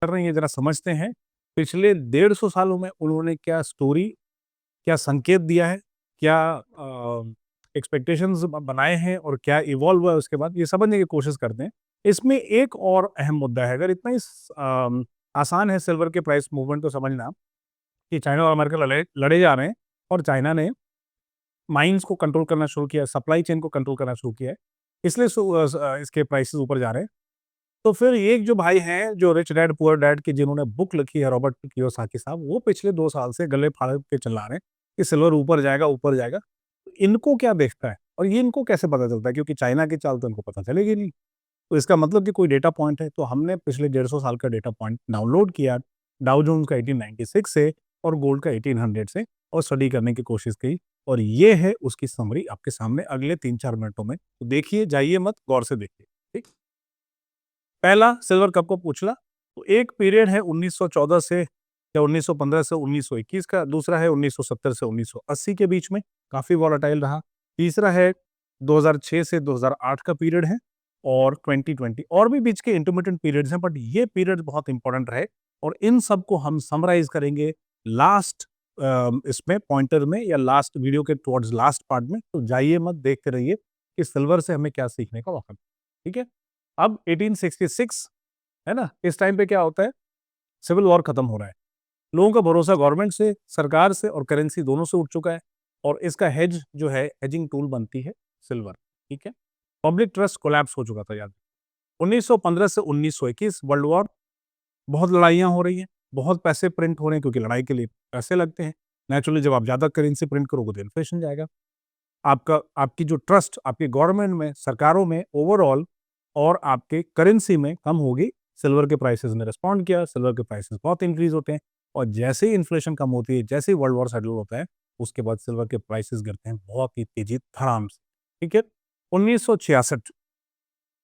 कर रहे हैं, ये जरा समझते हैं। पिछले 150 सालों में उन्होंने क्या स्टोरी, क्या संकेत दिया है, क्या एक्सपेक्टेशंस बनाए हैं और क्या इवॉल्व हुआ है उसके बाद, ये समझने की कोशिश करते हैं। इसमें एक और अहम मुद्दा है, अगर इतना ही आसान है सिल्वर के प्राइस मूवमेंट तो समझना कि चाइना और अमेरिका लड़े लड़े जा रहे हैं और चाइना ने माइंस को कंट्रोल करना शुरू किया है, सप्लाई चेन को कंट्रोल करना शुरू किया है, इसलिए इसके प्राइसेस ऊपर जा रहे हैं। तो फिर एक जो भाई हैं, जो रिच डैड पुअर डैड की जिन्होंने बुक लिखी है, रॉबर्ट कियोसाकी साहब, वो पिछले 2 साल से गले फाड़ के चिल्ला रहे हैं कि सिल्वर ऊपर जाएगा, ऊपर जाएगा। तो इनको क्या देखता है और ये इनको कैसे पता चलता है? क्योंकि चाइना की चाल तो इनको पता चलेगी नहीं। तो इसका मतलब कि कोई डेटा पॉइंट है, तो हमने पिछले 150 साल का डेटा पॉइंट डाउनलोड किया, डाउ जोन्स का 1896 से और गोल्ड का 1800 से, और स्टडी करने की कोशिश की, और ये है उसकी समरी आपके सामने अगले 3-4 मिनटों में। तो देखिए, जाइए मत, गौर से देखिए, ठीक? पहला सिल्वर कप को पूछला, तो एक पीरियड है 1914 से या 1915 से 1921 का, दूसरा है 1970 से 1980 के बीच में, काफ़ी वॉलेटाइल रहा। तीसरा है 2006 से 2008 का पीरियड है, और 2020, और भी बीच के इंटरमिटेंट पीरियड्स हैं, बट ये पीरियड बहुत इंपॉर्टेंट रहे, और इन सबको हम समराइज़ करेंगे लास्ट इसमें पॉइंटर में, या लास्ट वीडियो के टुवर्ड्स लास्ट पार्ट में। तो जाइए मत, देखते रहिए कि सिल्वर से हमें क्या सीखने का मौका मिला, ठीक है? अब 1866 है ना, इस टाइम पे क्या होता है, सिविल वॉर खत्म हो रहा है, लोगों का भरोसा गवर्नमेंट से, सरकार से और करेंसी दोनों से उठ चुका है, और इसका हेज जो है, हेजिंग टूल बनती है सिल्वर, ठीक है? पब्लिक ट्रस्ट कोलैप्स हो चुका था, याद। 1915 से 1921 वर्ल्ड वॉर, बहुत लड़ाइयाँ हो रही हैं, बहुत पैसे प्रिंट हो रहे हैं, क्योंकि लड़ाई के लिए पैसे लगते हैं। नेचुरली जब आप ज़्यादा करेंसी प्रिंट करोगे तो इन्फ्लेशन जाएगा। आपका आपकी जो ट्रस्ट आपकी गवर्नमेंट में, सरकारों में ओवरऑल और आपके करेंसी में कम होगी। सिल्वर के प्राइसेस ने रिस्पॉन्ड किया, सिल्वर के प्राइसेस बहुत इंक्रीज होते हैं, और जैसे ही इन्फ्लेशन कम होती है, जैसे ही वर्ल्ड वॉर सेटल होता है, उसके बाद सिल्वर के प्राइसेस गिरते हैं बहुत ही तेजी धड़ाम से, ठीक है? 1966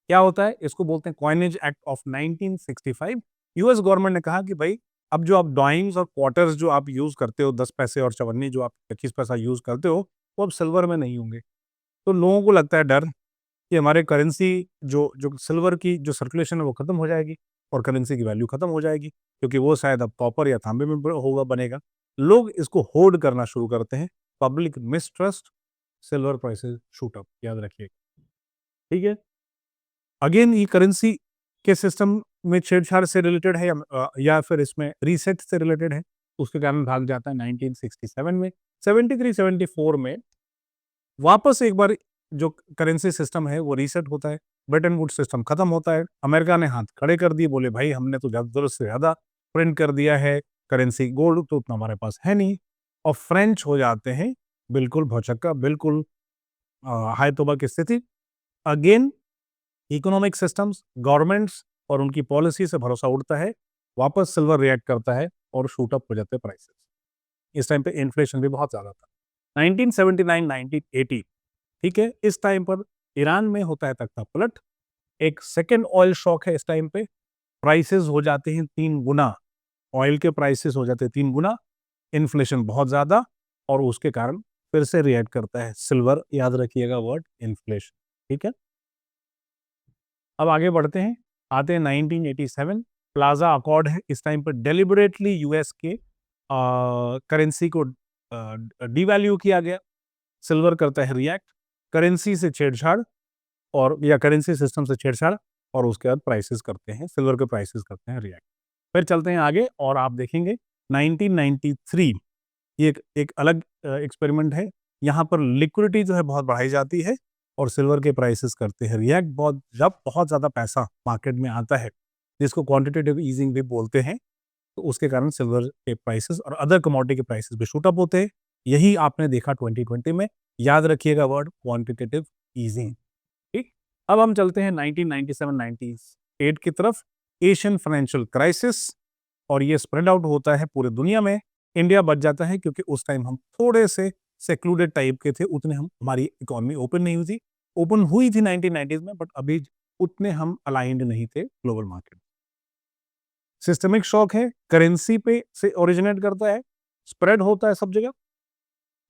क्या होता है, इसको बोलते हैं coinage act of 1965। US government ने कहा कि भाई, अब जो आप डाइम्स और क्वार्टर्स जो आप यूज करते हो, 10 पैसे और चवन्नी जो आप 25 पैसा यूज करते हो, वो अब सिल्वर में नहीं होंगे। तो लोगों को लगता है डर कि हमारे करेंसी जो जो सिल्वर की जो सर्कुलेशन है वो खत्म हो जाएगी, और करेंसी की वैल्यू खत्म हो जाएगी, क्योंकि वो शायद अब कॉपर या तांबे में होगा, बनेगा। लोग इसको होल्ड करना शुरू करते हैं, public mistrust, silver prices shoot up, याद रखिए, ठीक है? अगेन ये करेंसी के सिस्टम में छेड़छाड़ से रिलेटेड है, या फिर इसमें रीसेट से रिलेटेड है, उसके कारण भाग जाता है 1967 में। 73-74 में वापस एक बार जो करेंसी सिस्टम है वो रीसेट होता है, ब्रेटन वुड्स सिस्टम खत्म होता है, अमेरिका ने हाथ खड़े कर दिए, बोले भाई हमने तो ज़रूरत से ज़्यादा प्रिंट कर दिया है करेंसी, गोल्ड तो उतना हमारे पास है नहीं, और फ्रेंच हो जाते हैं बिल्कुल भौचक्का, बिल्कुल हाय तौबा की स्थिति। अगेन इकोनॉमिक सिस्टम्स, गवर्नमेंट्स और उनकी पॉलिसी से भरोसा उड़ता है, वापस सिल्वर रिएक्ट करता है और शूट अप हो जाते हैं प्राइसेस। इस टाइम पे इन्फ्लेशन भी बहुत ज़्यादा था। 1979-1980, ठीक है, इस टाइम पर ईरान में होता है तख्ता पलट, एक सेकेंड ऑयल शॉक है, इस टाइम पे प्राइसेस हो जाते हैं 3 गुना, ऑयल के प्राइसेस हो जाते हैं 3 गुना, इन्फ्लेशन बहुत ज़्यादा, और उसके कारण फिर से रिएक्ट करता है सिल्वर, याद रखिएगा वर्ड इन्फ्लेशन, ठीक है? अब आगे बढ़ते हैं, आते हैं 1987, प्लाजा अकॉर्ड है, इस टाइम पर डेलिबरेटली यूएस के करेंसी को डिवैल्यू किया गया, सिल्वर करता है रिएक्ट, करेंसी से छेड़छाड़, और या करेंसी सिस्टम से छेड़छाड़, और उसके बाद प्राइसेस करते हैं, सिल्वर के प्राइसेस करते हैं रिएक्ट। फिर चलते हैं आगे, और आप देखेंगे 1993, ये एक अलग एक्सपेरिमेंट है, यहाँ पर लिक्विडिटी जो है बहुत बढ़ाई जाती है, और सिल्वर के प्राइसेस करते हैं रिएक्ट। जब बहुत ज़्यादा पैसा मार्केट में आता है, जिसको क्वांटिटेटिव ईजिंग भी बोलते हैं, तो उसके कारण सिल्वर के प्राइसेस और अदर कमोडिटी के प्राइसेस भी शूट अप होते हैं। यही आपने देखा 2020 में, याद रखिएगा वर्ड क्वांटिटेटिव ईजिंग, ठीक? अब हम चलते हैं 1997-98 की तरफ, एशियन फाइनेंशियल क्राइसिस, और ये स्प्रेड आउट होता है पूरे दुनिया में। इंडिया बच जाता है क्योंकि उस टाइम हम थोड़े से सेक्लूडेड टाइप के थे, उतने हम, हमारी इकोनॉमी ओपन नहीं हुई थी, ओपन हुई थी 1990s में, बट अभी उतने हम अलाइंड नहीं थे ग्लोबल मार्केट। सिस्टमिक शॉक है, करेंसी पे से ओरिजिनेट करता है, स्प्रेड होता है सब जगह,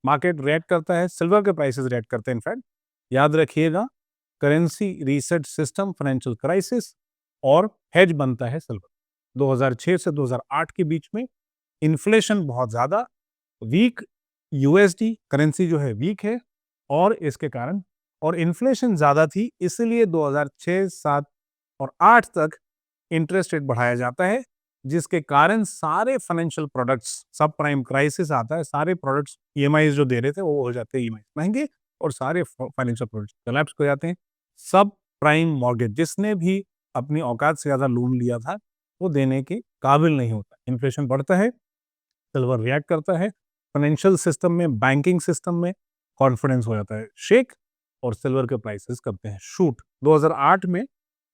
मार्केट रिएक्ट करता है, सिल्वर के प्राइसेस रिएक्ट करते हैं। इनफैक्ट याद रखिएगा, currency reset system, financial crisis, और हेज बनता है सिल्वर। 2006 से 2008 के बीच में इन्फ्लेशन बहुत ज़्यादा, वीक यूएसडी करेंसी जो है वीक है, और इसके कारण और इन्फ्लेशन ज़्यादा थी, इसलिए 2006, 7 और 8 तक इंटरेस्ट रेट बढ़ाया जाता है, जिसके कारण सारे फाइनेंशियल प्रोडक्ट्स, सब प्राइम क्राइसिस आता है, सारे प्रोडक्ट्स ईएमआईज़ जो दे रहे थे वो हो जाते हैं ईएमआई महँगे, और सारे फाइनेंशियल प्रोडक्ट्स कोलैप्स हो जाते हैं। सब प्राइम मॉर्गेज जिसने भी अपनी औकात से ज़्यादा लोन लिया था, वो देने के काबिल नहीं होता। इन्फ्लेशन बढ़ता है, सिल्वर रिएक्ट करता है, फाइनेंशियल सिस्टम में, बैंकिंग सिस्टम में कॉन्फिडेंस हो जाता है शेक, और सिल्वर के प्राइसेस करते हैं शूट। 2008 में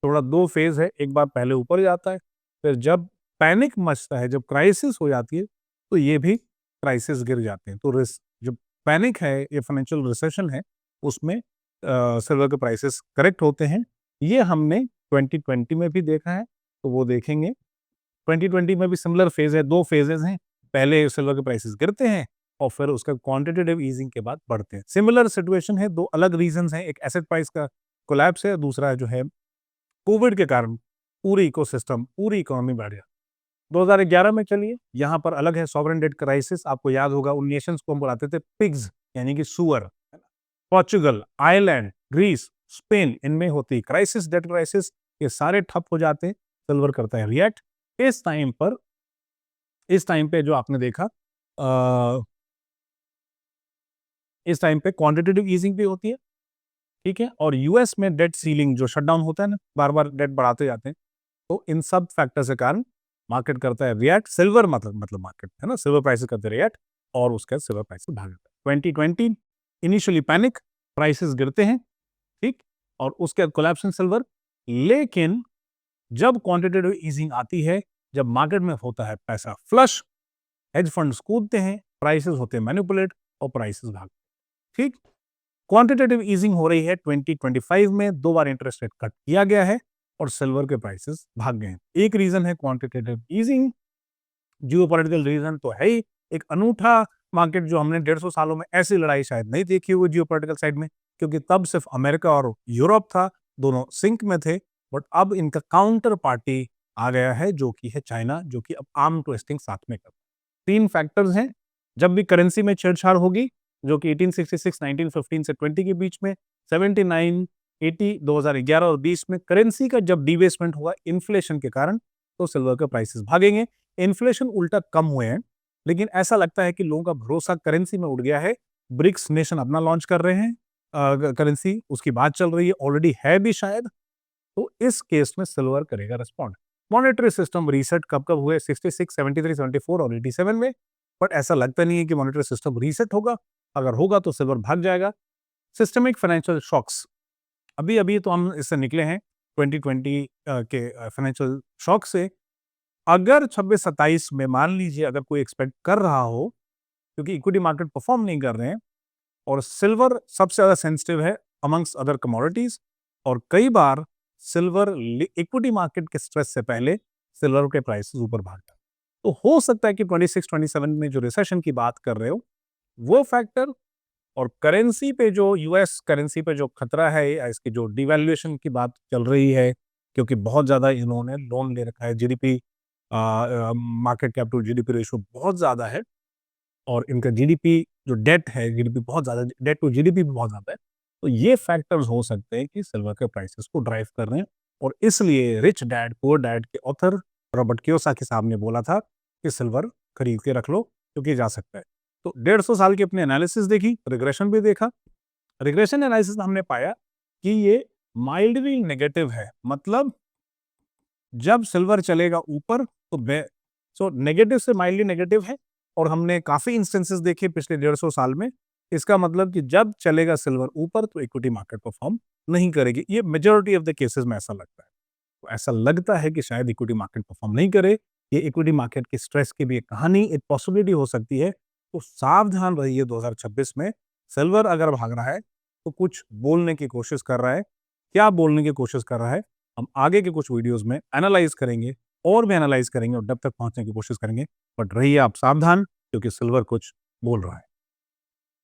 थोड़ा 2 फेज़ है, एक बार पहले ऊपर जाता है, फिर जब पैनिक मचता है, जब क्राइसिस हो जाती है, तो ये भी क्राइसिस गिर जाते हैं। तो रिस जब पैनिक है, ये फाइनेंशियल रिसेशन है, उसमें सिल्वर के प्राइसेस करेक्ट होते हैं। ये हमने 2020 में भी देखा है, तो वो देखेंगे। 2020 में भी सिमिलर फेज़ है, 2 फेजेज़ हैं। पहले सिल्वर के प्राइसेस गिरते हैं और फिर उसका क्वांटिटेटिव ईजिंग के बाद बढ़ते हैं। सिमिलर सिचुएशन है, 2 अलग रीज़न्स हैं, एक एसेट प्राइस का कोलैप्स है, दूसरा जो है कोविड के कारण पूरी इकोसिस्टम, पूरी इकोनॉमी बढ़ गया। 2011 में चलिए, यहाँ पर अलग है सॉवरेन डेट क्राइसिस। आपको याद होगा उन नेशंस को हम बुलाते थे पिग्स, यानी कि सूअर, है ना? पोर्चुगल, आयरलैंड, ग्रीस, स्पेन, इनमें होती क्राइसिस, डेट क्राइसिस, ये सारे ठप हो जाते हैं, सिल्वर करता है रिएक्ट। इस टाइम पे जो आपने देखा इस टाइम पे क्वांटिटेटिव ईजिंग भी होती है, ठीक है? और यूएस में डेट सीलिंग जो शटडाउन होता है ना, बार-बार डेट बढ़ाते जाते हैं, तो इन सब फैक्टर्स के कारण मार्केट करता है रिएक्ट। सिल्वर मतलब मार्केट, है ना? सिल्वर प्राइसेस करते हैं रिएक्ट, और उसके बाद सिल्वर प्राइसेस भाग जाता है। 2020 इनिशियली पैनिक, प्राइसेस गिरते हैं, ठीक? और उसके बाद कोलैप्स इन सिल्वर। लेकिन जब क्वांटिटेटिव ईजिंग आती है, जब मार्केट में होता है पैसा फ्लश, हेज फंड्स कूदते हैं, प्राइसेस होते हैं मैनिपुलेट, और प्राइसेस भागते हैं, ठीक? क्वांटिटेटिव ईजिंग हो रही है 2025 में, 2 बार इंटरेस्ट रेट कट किया गया है, और सिल्वर के प्राइसेस भाग गए हैं। एक रीजन है क्वांटिटेटिव ईजिंग, जियोपॉलिटिकल रीजन तो है ही, एक अनूठा मार्केट जो हमने 150 सालों में ऐसी लड़ाई शायद नहीं देखी हुई जियोपॉलिटिकल साइड में, क्योंकि तब सिर्फ अमेरिका और यूरोप था, दोनों सिंक में थे, बट अब इनका काउंटर पार्टी आ गया है, जो कि है चाइना, जो कि अब आर्म ट्विस्टिंग साथ में कर। 3 फैक्टर्स हैं, जब भी करेंसी में छेड़छाड़ होगी, जो कि 1866, 1915 से 20 के बीच में, 79, 80, 2011 और 20 में करेंसी का जब डिबेसमेंट हुआ इन्फ्लेशन के कारण, तो सिल्वर के प्राइसेस भागेंगे। इन्फ्लेशन उल्टा कम हुए हैं, लेकिन ऐसा लगता है कि लोगों का भरोसा करेंसी में उड़ गया है। ब्रिक्स नेशन अपना लॉन्च कर रहे हैं करेंसी, उसकी बात चल रही है, ऑलरेडी है भी शायद, तो इस केस में सिल्वर करेगा रिस्पॉन्ड। मॉनेटरी सिस्टम रीसेट कब हुए? 66, 73, 74 और 87 में, बट ऐसा लगता नहीं है कि मॉनेटरी सिस्टम रीसेट होगा। अगर होगा तो सिल्वर भाग जाएगा। सिस्टमिक फाइनेंशियल शॉक्स, अभी तो हम इससे निकले हैं 2020 के फाइनेंशियल शॉक से। अगर 26-27 में मान लीजिए अगर कोई एक्सपेक्ट कर रहा हो, क्योंकि इक्विटी मार्केट परफॉर्म नहीं कर रहे हैं, और सिल्वर सबसे ज़्यादा सेंसिटिव है अमंग्स अदर कमोडिटीज, और कई बार सिल्वर इक्विटी मार्केट के स्ट्रेस से पहले सिल्वर के प्राइसेस ऊपर भाग जाते हैं। तो हो सकता है कि 26-27 में जो रिसेशन की बात कर रहे हो, वो फैक्टर, और करेंसी पे जो यूएस करेंसी पे जो खतरा है, या इसकी जो डिवैल्यूएशन की बात चल रही है, क्योंकि बहुत ज़्यादा इन्होंने लोन ले रखा है, GDP market cap to GDP ratio बहुत ज़्यादा है, और इनका जीडीपी जो डेट है, जीडीपी बहुत ज़्यादा, डेट टू जीडीपी भी बहुत ज़्यादा है। तो ये फैक्टर्स हो सकते हैं कि सिल्वर के प्राइसेस को ड्राइव कर रहे हैं, और इसलिए रिच डैड पुअर डैड के ऑथर रॉबर्ट कियोसाकी साहब ने बोला था कि सिल्वर खरीद के रख लो, क्योंकि जा सकता है। तो 150 साल की अपनी एनालिसिस देखी, रिग्रेशन भी देखा। रिग्रेशन एनालिसिस में हमने पाया कि ये माइल्डली नेगेटिव है, मतलब जब सिल्वर चलेगा ऊपर तो नेगेटिव से माइल्डली नेगेटिव है, और हमने काफी इंस्टेंसेस देखे पिछले 150 साल में। इसका मतलब कि जब चलेगा सिल्वर ऊपर तो इक्विटी मार्केट परफॉर्म नहीं करेगी। ये मेजॉरिटी ऑफ द केसेस में ऐसा लगता है। तो ऐसा लगता है कि शायद इक्विटी मार्केट परफॉर्म नहीं करे। ये इक्विटी मार्केट की स्ट्रेस की भी एक कहानी, एक पॉसिबिलिटी हो सकती है। तो सावधान रहिए 2026 में। सिल्वर अगर भाग रहा है तो कुछ बोलने की कोशिश कर रहा है। क्या बोलने की कोशिश कर रहा है, हम आगे के कुछ वीडियोस में एनालाइज करेंगे, और भी एनालाइज करेंगे, और डेप्थ तक पहुंचने की कोशिश करेंगे। बट रहिए आप सावधान, क्योंकि सिल्वर कुछ बोल रहा है।